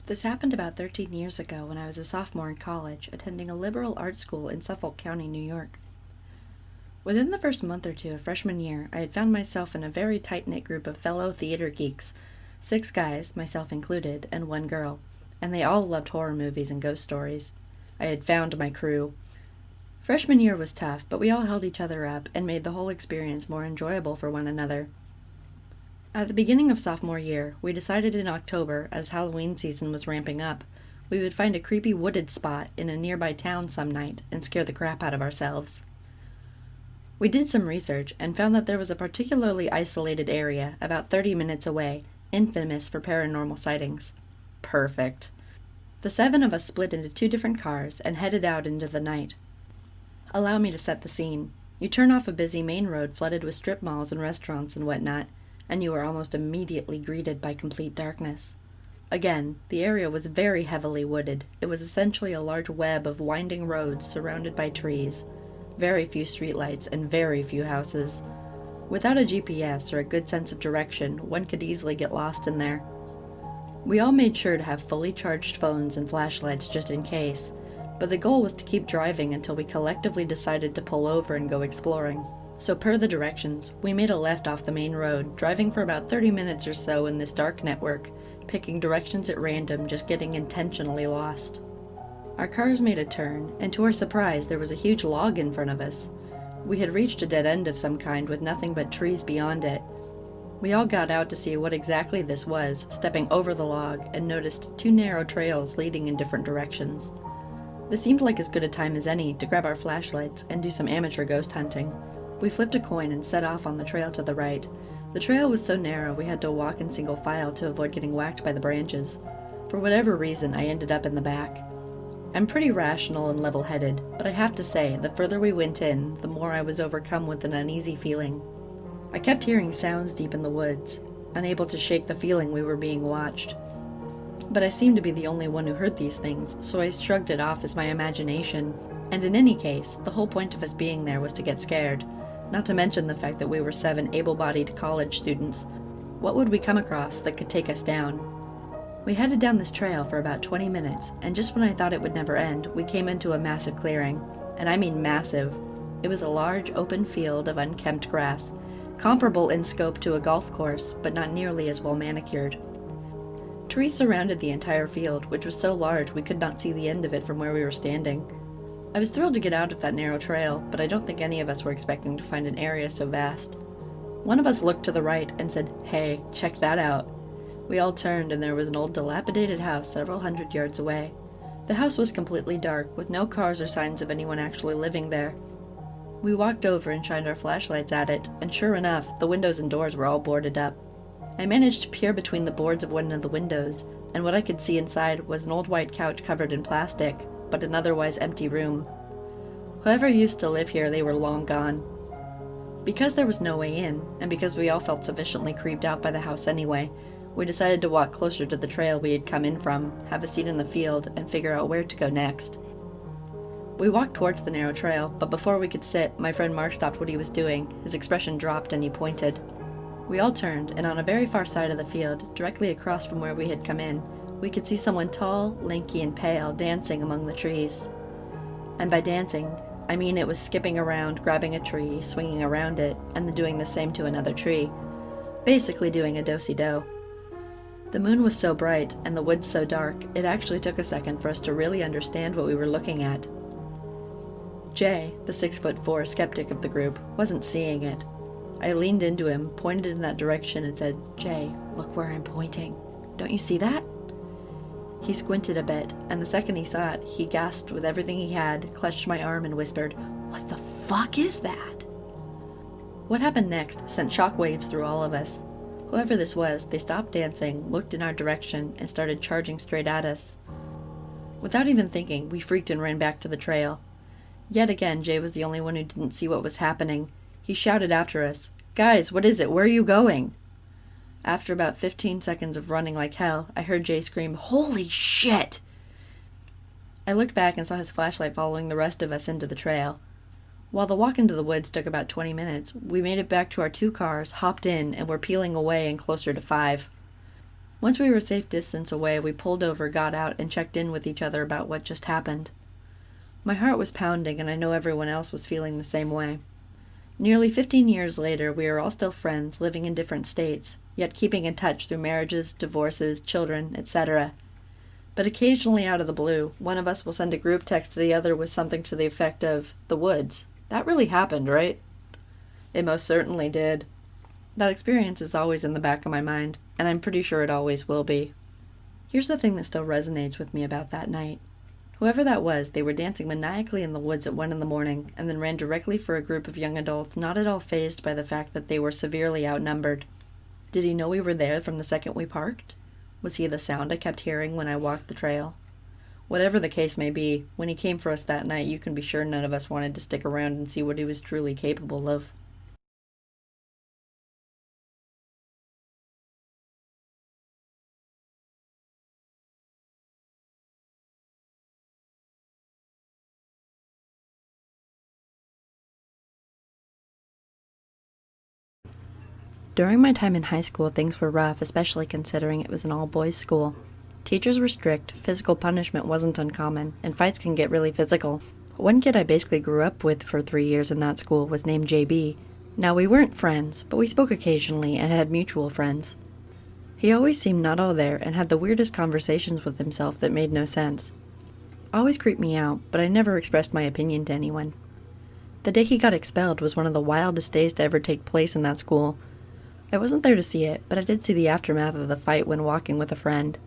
This happened about 13 years ago when I was a sophomore in college, attending a liberal arts school in Suffolk County, New York. Within the first month or two of freshman year, I had found myself in a very tight-knit group of fellow theater geeks, 6 guys, myself included, and 1 girl, and they all loved horror movies and ghost stories. I had found my crew. Freshman year was tough, but we all held each other up and made the whole experience more enjoyable for one another. At the beginning of sophomore year, we decided in October, as Halloween season was ramping up, we would find a creepy wooded spot in a nearby town some night and scare the crap out of ourselves. We did some research and found that there was a particularly isolated area about 30 minutes away, infamous for paranormal sightings. Perfect. The 7 of us split into 2 different cars and headed out into the night. Allow me to set the scene. You turn off a busy main road flooded with strip malls and restaurants and whatnot, and you are almost immediately greeted by complete darkness. Again, the area was very heavily wooded. It was essentially a large web of winding roads surrounded by trees, very few streetlights, and very few houses. Without a GPS or a good sense of direction, one could easily get lost in there. We all made sure to have fully charged phones and flashlights just in case, but the goal was to keep driving until we collectively decided to pull over and go exploring. So per the directions, we made a left off the main road, driving for about 30 minutes or so in this dark network, picking directions at random, just getting intentionally lost. Our cars made a turn, and to our surprise, there was a huge log in front of us. We had reached a dead end of some kind with nothing but trees beyond it. We all got out to see what exactly this was, stepping over the log, and noticed 2 narrow trails leading in different directions. This seemed like as good a time as any to grab our flashlights and do some amateur ghost hunting. We flipped a coin and set off on the trail to the right. The trail was so narrow we had to walk in single file to avoid getting whacked by the branches. For whatever reason, I ended up in the back. I'm pretty rational and level-headed, but I have to say, the further we went in, the more I was overcome with an uneasy feeling. I kept hearing sounds deep in the woods, unable to shake the feeling we were being watched. But I seemed to be the only one who heard these things, so I shrugged it off as my imagination, and in any case, the whole point of us being there was to get scared. Not to mention the fact that we were 7 able-bodied college students. What would we come across that could take us down? We headed down this trail for about 20 minutes, and just when I thought it would never end, we came into a massive clearing. And I mean massive. It was a large, open field of unkempt grass, comparable in scope to a golf course, but not nearly as well manicured. Trees surrounded the entire field, which was so large we could not see the end of it from where we were standing. I was thrilled to get out of that narrow trail, but I don't think any of us were expecting to find an area so vast. One of us looked to the right and said, "Hey, check that out." We all turned and there was an old dilapidated house several hundred yards away. The house was completely dark, with no cars or signs of anyone actually living there. We walked over and shined our flashlights at it, and sure enough, the windows and doors were all boarded up. I managed to peer between the boards of one of the windows, and what I could see inside was an old white couch covered in plastic, but an otherwise empty room. Whoever used to live here, they were long gone. Because there was no way in, and because we all felt sufficiently creeped out by the house anyway, we decided to walk closer to the trail we had come in from, have a seat in the field, and figure out where to go next. We walked towards the narrow trail, but before we could sit, my friend Mark stopped what he was doing. His expression dropped and he pointed. We all turned, and on a very far side of the field, directly across from where we had come in, we could see someone tall, lanky, and pale dancing among the trees. And by dancing, I mean it was skipping around, grabbing a tree, swinging around it, and then doing the same to another tree. Basically doing a do-si-do. The moon was so bright, and the woods so dark, it actually took a second for us to really understand what we were looking at. Jay, the 6'4" skeptic of the group, wasn't seeing it. I leaned into him, pointed in that direction, and said, "Jay, look where I'm pointing. Don't you see that?" He squinted a bit, and the second he saw it, he gasped with everything he had, clutched my arm, and whispered, "What the fuck is that?" What happened next sent shockwaves through all of us. Whoever this was, they stopped dancing, looked in our direction, and started charging straight at us. Without even thinking, we freaked and ran back to the trail. Yet again, Jay was the only one who didn't see what was happening. He shouted after us, "Guys, what is it? Where are you going?" After about 15 seconds of running like hell, I heard Jay scream, "Holy shit!" I looked back and saw his flashlight following the rest of us into the trail. While the walk into the woods took about 20 minutes, we made it back to our 2 cars, hopped in, and were peeling away and closer to 5. Once we were a safe distance away, we pulled over, got out, and checked in with each other about what just happened. My heart was pounding, and I know everyone else was feeling the same way. Nearly 15 years later, we are all still friends, living in different states, yet keeping in touch through marriages, divorces, children, etc. But occasionally, out of the blue, one of us will send a group text to the other with something to the effect of, "The woods. That really happened, right?" It most certainly did. That experience is always in the back of my mind, and I'm pretty sure it always will be. Here's the thing that still resonates with me about that night. Whoever that was, they were dancing maniacally in the woods at 1 a.m, and then ran directly for a group of young adults not at all fazed by the fact that they were severely outnumbered. Did he know we were there from the second we parked? Was he the sound I kept hearing when I walked the trail? Whatever the case may be, when he came for us that night, you can be sure none of us wanted to stick around and see what he was truly capable of. During my time in high school, things were rough, especially considering it was an all-boys school. Teachers were strict, physical punishment wasn't uncommon, and fights can get really physical. One kid I basically grew up with for 3 years in that school was named JB. Now, we weren't friends, but we spoke occasionally and had mutual friends. He always seemed not all there and had the weirdest conversations with himself that made no sense. Always creeped me out, but I never expressed my opinion to anyone. The day he got expelled was one of the wildest days to ever take place in that school. I wasn't there to see it, but I did see the aftermath of the fight when walking with a friend.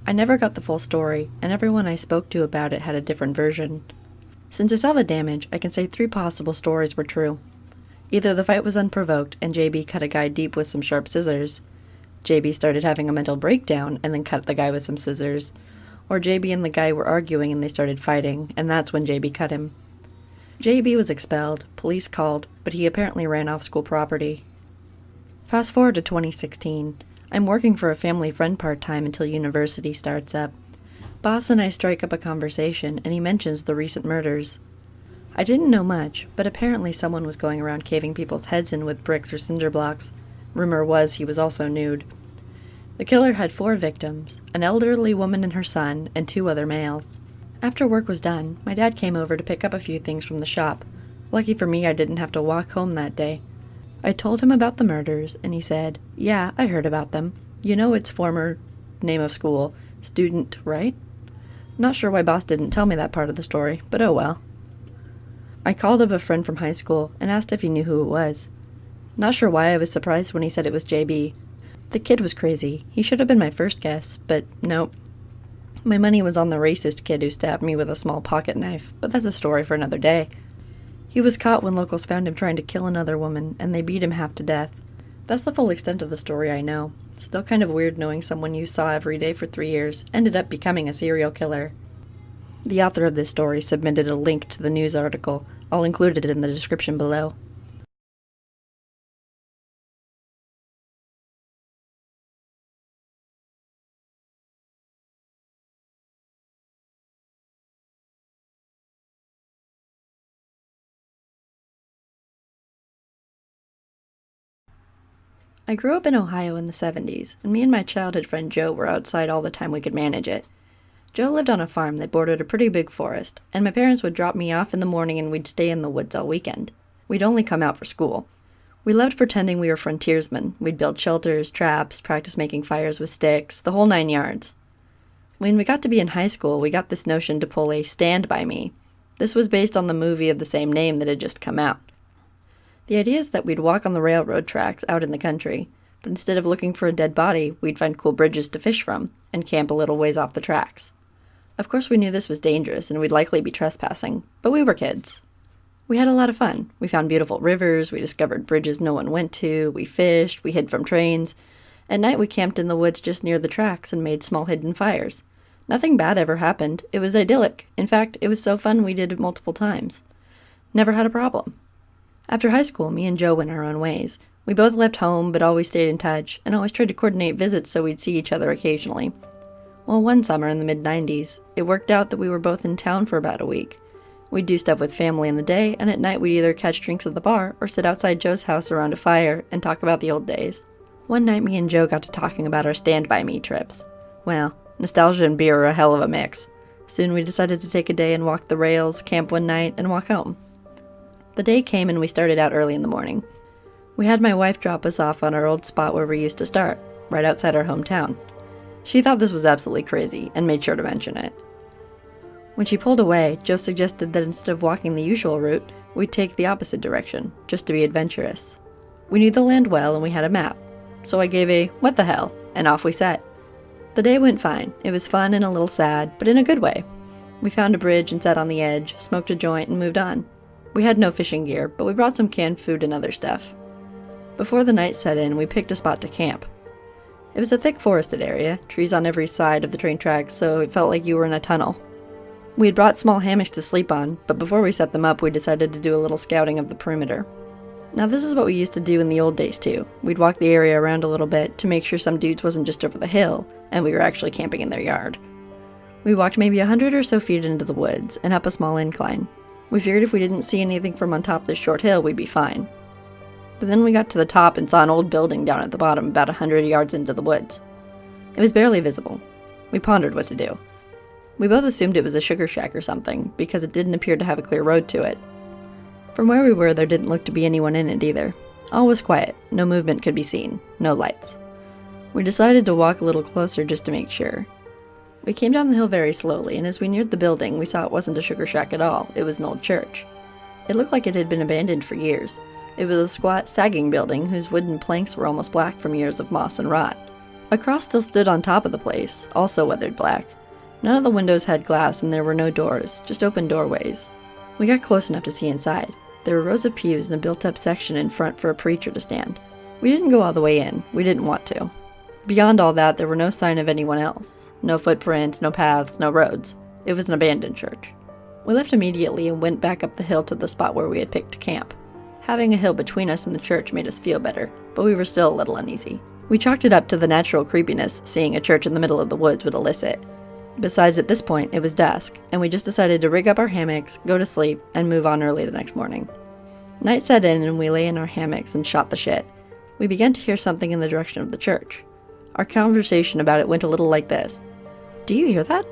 I never got the full story, and everyone I spoke to about it had a different version. Since I saw the damage, I can say 3 possible stories were true. Either the fight was unprovoked and JB cut a guy deep with some sharp scissors, JB started having a mental breakdown and then cut the guy with some scissors, or JB and the guy were arguing and they started fighting, and that's when JB cut him. JB was expelled, police called, but he apparently ran off school property. Fast forward to 2016. I'm working for a family friend part-time until university starts up. Boss and I strike up a conversation, and he mentions the recent murders. I didn't know much, but apparently someone was going around caving people's heads in with bricks or cinder blocks. Rumor was he was also nude. The killer had 4 victims, an elderly woman and her son, and 2 other males. After work was done, my dad came over to pick up a few things from the shop. Lucky for me, I didn't have to walk home that day. I told him about the murders, and he said, "Yeah, I heard about them. You know it's former name of school, student, right?" Not sure why boss didn't tell me that part of the story, but oh well. I called up a friend from high school and asked if he knew who it was. Not sure why I was surprised when he said it was JB. The kid was crazy. He should have been my first guess, but nope. My money was on the racist kid who stabbed me with a small pocket knife, but that's a story for another day. He was caught when locals found him trying to kill another woman, and they beat him half to death. That's the full extent of the story I know. Still kind of weird knowing someone you saw every day for 3 years ended up becoming a serial killer. The author of this story submitted a link to the news article. I'll include it in the description below. I grew up in Ohio in the 70s, and me and my childhood friend Joe were outside all the time we could manage it. Joe lived on a farm that bordered a pretty big forest, and my parents would drop me off in the morning and we'd stay in the woods all weekend. We'd only come out for school. We loved pretending we were frontiersmen. We'd build shelters, traps, practice making fires with sticks, the whole 9 yards. When we got to be in high school, we got this notion to pull a Stand By Me. This was based on the movie of the same name that had just come out. The idea is that we'd walk on the railroad tracks out in the country, but instead of looking for a dead body, we'd find cool bridges to fish from, and camp a little ways off the tracks. Of course, we knew this was dangerous and we'd likely be trespassing, but we were kids. We had a lot of fun. We found beautiful rivers, we discovered bridges no one went to, we fished, we hid from trains. At night we camped in the woods just near the tracks and made small hidden fires. Nothing bad ever happened. It was idyllic. In fact, it was so fun we did it multiple times. Never had a problem. After high school, me and Joe went our own ways. We both left home, but always stayed in touch, and always tried to coordinate visits so we'd see each other occasionally. Well, one summer in the mid-90s, it worked out that we were both in town for about a week. We'd do stuff with family in the day, and at night we'd either catch drinks at the bar or sit outside Joe's house around a fire and talk about the old days. One night me and Joe got to talking about our Stand By Me trips. Well, nostalgia and beer are a hell of a mix. Soon we decided to take a day and walk the rails, camp one night, and walk home. The day came and we started out early in the morning. We had my wife drop us off on our old spot where we used to start, right outside our hometown. She thought this was absolutely crazy and made sure to mention it. When she pulled away, Joe suggested that instead of walking the usual route, we'd take the opposite direction, just to be adventurous. We knew the land well and we had a map, so I gave a "what the hell," and off we set. The day went fine. It was fun and a little sad, but in a good way. We found a bridge and sat on the edge, smoked a joint, and moved on. We had no fishing gear, but we brought some canned food and other stuff. Before the night set in, we picked a spot to camp. It was a thick forested area, trees on every side of the train tracks, so it felt like you were in a tunnel. We had brought small hammocks to sleep on, but before we set them up, we decided to do a little scouting of the perimeter. Now this is what we used to do in the old days too. We'd walk the area around a little bit to make sure some dudes wasn't just over the hill, and we were actually camping in their yard. We walked maybe 100 or so feet into the woods, and up a small incline. We figured if we didn't see anything from on top this short hill, we'd be fine. But then we got to the top and saw an old building down at the bottom about 100 yards into the woods. It was barely visible. We pondered what to do. We both assumed it was a sugar shack or something, because it didn't appear to have a clear road to it. From where we were, there didn't look to be anyone in it either. All was quiet, no movement could be seen, no lights. We decided to walk a little closer just to make sure. We came down the hill very slowly, and as we neared the building, we saw it wasn't a sugar shack at all, it was an old church. It looked like it had been abandoned for years. It was a squat, sagging building whose wooden planks were almost black from years of moss and rot. A cross still stood on top of the place, also weathered black. None of the windows had glass and there were no doors, just open doorways. We got close enough to see inside. There were rows of pews and a built-up section in front for a preacher to stand. We didn't go all the way in, we didn't want to. Beyond all that, there were no sign of anyone else. No footprints, no paths, no roads. It was an abandoned church. We left immediately and went back up the hill to the spot where we had picked to camp. Having a hill between us and the church made us feel better, but we were still a little uneasy. We chalked it up to the natural creepiness seeing a church in the middle of the woods would elicit. Besides, at this point, it was dusk, and we just decided to rig up our hammocks, go to sleep, and move on early the next morning. Night set in, and we lay in our hammocks and shot the shit. We began to hear something in the direction of the church. Our conversation about it went a little like this. "Do you hear that?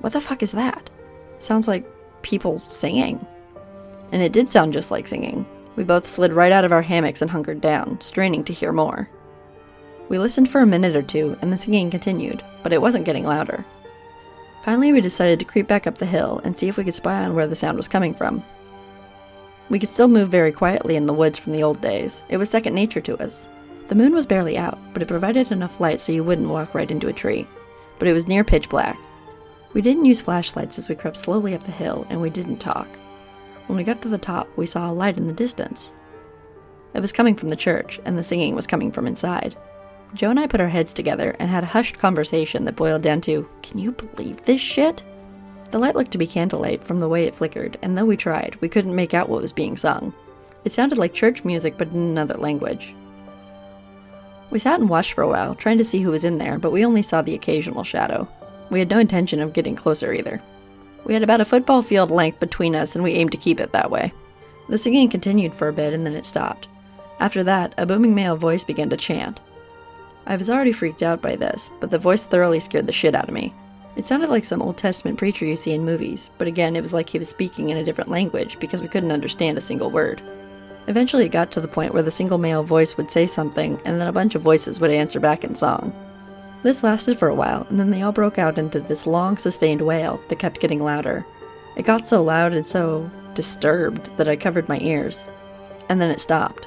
What the fuck is that? Sounds like people singing." And it did sound just like singing. We both slid right out of our hammocks and hunkered down, straining to hear more. We listened for a minute or two, and the singing continued, but it wasn't getting louder. Finally, we decided to creep back up the hill and see if we could spy on where the sound was coming from. We could still move very quietly in the woods from the old days. It was second nature to us. The moon was barely out, but it provided enough light so you wouldn't walk right into a tree. But it was near pitch black. We didn't use flashlights as we crept slowly up the hill, and we didn't talk. When we got to the top, we saw a light in the distance. It was coming from the church, and the singing was coming from inside. Joe and I put our heads together and had a hushed conversation that boiled down to, "Can you believe this shit?" The light looked to be candlelight from the way it flickered, and though we tried, we couldn't make out what was being sung. It sounded like church music, but in another language. We sat and watched for a while, trying to see who was in there, but we only saw the occasional shadow. We had no intention of getting closer either. We had about a football field length between us, and we aimed to keep it that way. The singing continued for a bit, and then it stopped. After that, a booming male voice began to chant. I was already freaked out by this, but the voice thoroughly scared the shit out of me. It sounded like some Old Testament preacher you see in movies, but again, it was like he was speaking in a different language because we couldn't understand a single word. Eventually it got to the point where the single male voice would say something, and then a bunch of voices would answer back in song. This lasted for a while, and then they all broke out into this long, sustained wail that kept getting louder. It got so loud and so disturbed that I covered my ears. And then it stopped.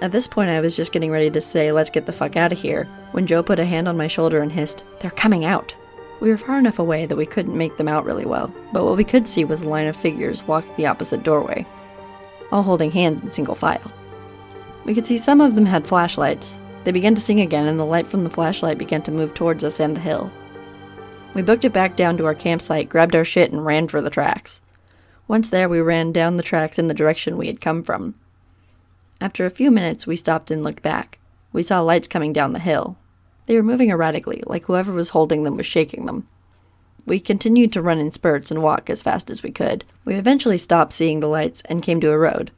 At this point I was just getting ready to say, "Let's get the fuck out of here," when Joe put a hand on my shoulder and hissed, "They're coming out!" We were far enough away that we couldn't make them out really well, but what we could see was a line of figures walk the opposite doorway, all holding hands in single file. We could see some of them had flashlights. They began to sing again, and the light from the flashlight began to move towards us and the hill. We booked it back down to our campsite, grabbed our shit, and ran for the tracks. Once there, we ran down the tracks in the direction we had come from. After a few minutes, we stopped and looked back. We saw lights coming down the hill. They were moving erratically, like whoever was holding them was shaking them. We continued to run in spurts and walk as fast as we could. We eventually stopped seeing the lights and came to a road.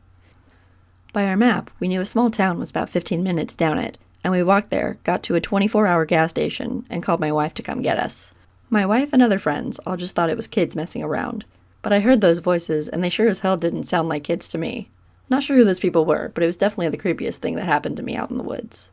By our map, we knew a small town was about 15 minutes down it, and we walked there, got to a 24-hour gas station, and called my wife to come get us. My wife and other friends all just thought it was kids messing around, but I heard those voices, and they sure as hell didn't sound like kids to me. Not sure who those people were, but it was definitely the creepiest thing that happened to me out in the woods.